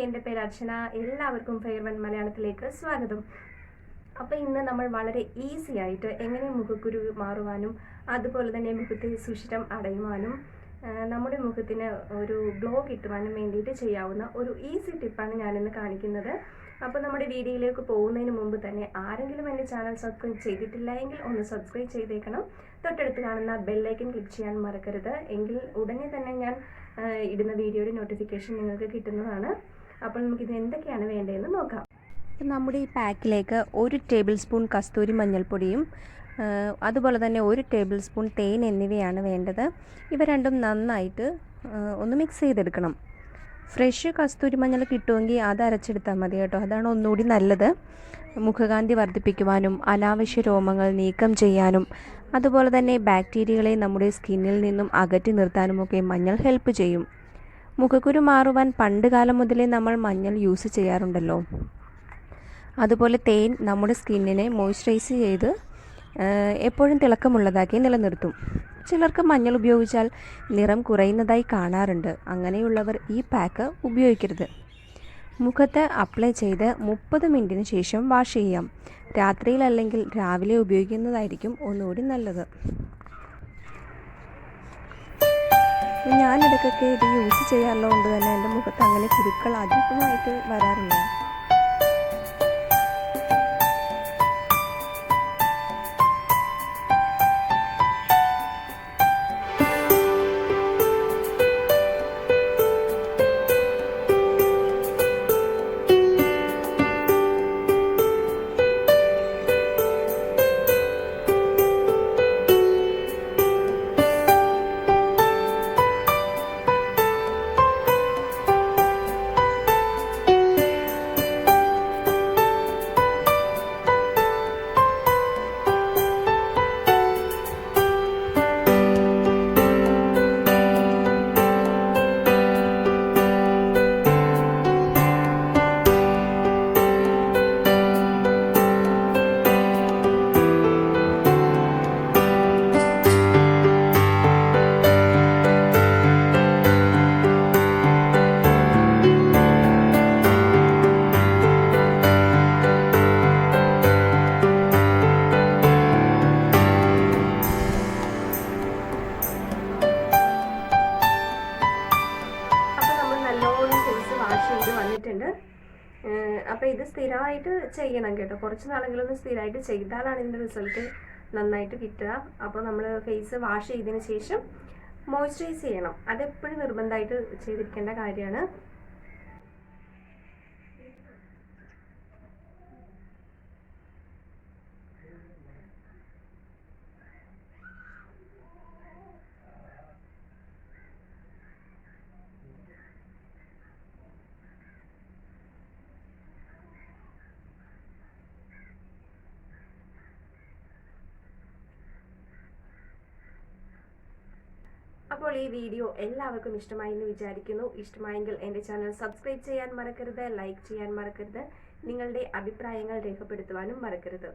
എൻ്റെ പേര് അർച്ചന. എല്ലാവർക്കും ഫെയർവൺ മലയാളത്തിലേക്ക് സ്വാഗതം. അപ്പോൾ ഇന്ന് നമ്മൾ വളരെ ഈസി ആയിട്ട് എങ്ങനെ മുഖക്കുരു മാറുവാനും അതുപോലെ തന്നെ മുഖത്തെ സുഷിരം അടയുവാനും നമ്മുടെ മുഖത്തിന് ഒരു ഗ്ലോ കിട്ടുവാനും വേണ്ടിയിട്ട് ചെയ്യാവുന്ന ഒരു ഈസി ടിപ്പാണ് ഞാനിന്ന് കാണിക്കുന്നത്. അപ്പോൾ നമ്മുടെ വീഡിയോയിലേക്ക് പോകുന്നതിന് മുമ്പ് തന്നെ ആരെങ്കിലും എൻ്റെ ചാനൽ സബ്സ്ക്രൈബ് ചെയ്തിട്ടില്ല എങ്കിൽ ഒന്ന് സബ്സ്ക്രൈബ് ചെയ്തേക്കണം. തൊട്ടടുത്ത് കാണുന്ന ബെല്ലൈക്കൻ ക്ലിക്ക് ചെയ്യാൻ മറക്കരുത്. എങ്കിൽ ഉടനെ തന്നെ ഞാൻ ഇടുന്ന വീഡിയോയുടെ നോട്ടിഫിക്കേഷൻ നിങ്ങൾക്ക് കിട്ടുന്നതാണ്. അപ്പോൾ നമുക്കിത് എന്തൊക്കെയാണ് വേണ്ടതെന്ന് നോക്കാം. നമ്മുടെ ഈ പാക്കിലേക്ക് 1 ടേബിൾ സ്പൂൺ കസ്തൂരി മഞ്ഞൾപ്പൊടിയും അതുപോലെ തന്നെ 1 ടേബിൾ സ്പൂൺ തേൻ എന്നിവയാണ് വേണ്ടത്. ഇവ രണ്ടും നന്നായിട്ട് ഒന്ന് മിക്സ് ചെയ്തെടുക്കണം. ഫ്രഷ് കസ്തൂരി മഞ്ഞൾ കിട്ടുമെങ്കിൽ അത് അരച്ചെടുത്താൽ മതി കേട്ടോ. അതാണ് ഒന്നുകൂടി നല്ലത്. മുഖകാന്തി വർദ്ധിപ്പിക്കുവാനും അനാവശ്യ രോമങ്ങൾ നീക്കം ചെയ്യാനും അതുപോലെ തന്നെ ബാക്ടീരിയകളെ നമ്മുടെ സ്കിന്നിൽ നിന്നും അകറ്റി നിർത്താനുമൊക്കെ മഞ്ഞൾ ഹെൽപ്പ് ചെയ്യും. മുഖക്കുരു മാറുവാൻ പണ്ട് കാലം മുതലേ നമ്മൾ മഞ്ഞൾ യൂസ് ചെയ്യാറുണ്ടല്ലോ. അതുപോലെ തേൻ നമ്മുടെ സ്കിന്നിനെ മോയ്സ്ചറൈസ് ചെയ്ത് എപ്പോഴും തിളക്കമുള്ളതാക്കി നിലനിർത്തും. ചിലർക്ക് മഞ്ഞൾ ഉപയോഗിച്ചാൽ നിറം കുറയുന്നതായി കാണാറുണ്ട്. അങ്ങനെയുള്ളവർ ഈ പാക്ക് ഉപയോഗിക്കരുത്. മുഖത്ത് അപ്ലൈ ചെയ്ത് 30 മിനിറ്റിന് ശേഷം വാഷ് ചെയ്യാം. രാത്രിയിൽ അല്ലെങ്കിൽ രാവിലെ ഉപയോഗിക്കുന്നതായിരിക്കും ഒന്നുകൂടി നല്ലത്. ഞാനിടയ്ക്കൊക്കെ ഇത് യൂസ് ചെയ്യാറുള്ളതുകൊണ്ട് തന്നെ എൻ്റെ മുഖത്ത് അങ്ങനെ കുരുക്കൾ അധികമായിട്ട് വരാറില്ല. വന്നിട്ടുണ്ട്. അപ്പോൾ ഇത് സ്ഥിരമായിട്ട് ചെയ്യണം കേട്ടോ. കുറച്ച് നാളെങ്കിലും സ്ഥിരമായിട്ട് ചെയ്താലാണ് ഇതിൻ്റെ റിസൾട്ട് നന്നായിട്ട് കിട്ടുക. അപ്പോൾ നമ്മൾ ഫേസ് വാഷ് ചെയ്തതിന് ശേഷം മോയ്സ്ചറൈസ് ചെയ്യണം. അതെപ്പോഴും നിർബന്ധമായിട്ട് ചെയ്തിരിക്കേണ്ട കാര്യമാണ്. അപ്പോൾ ഈ വീഡിയോ എല്ലാവർക്കും ഇഷ്ടമായി എന്ന് വിചാരിക്കുന്നു. ഇഷ്ടമായെങ്കിൽ എൻ്റെ ചാനൽ സബ്സ്ക്രൈബ് ചെയ്യാൻ മറക്കരുത്, ലൈക്ക് ചെയ്യാൻ മറക്കരുത്, നിങ്ങളുടെ അഭിപ്രായങ്ങൾ രേഖപ്പെടുത്തുവാനും മറക്കരുത്.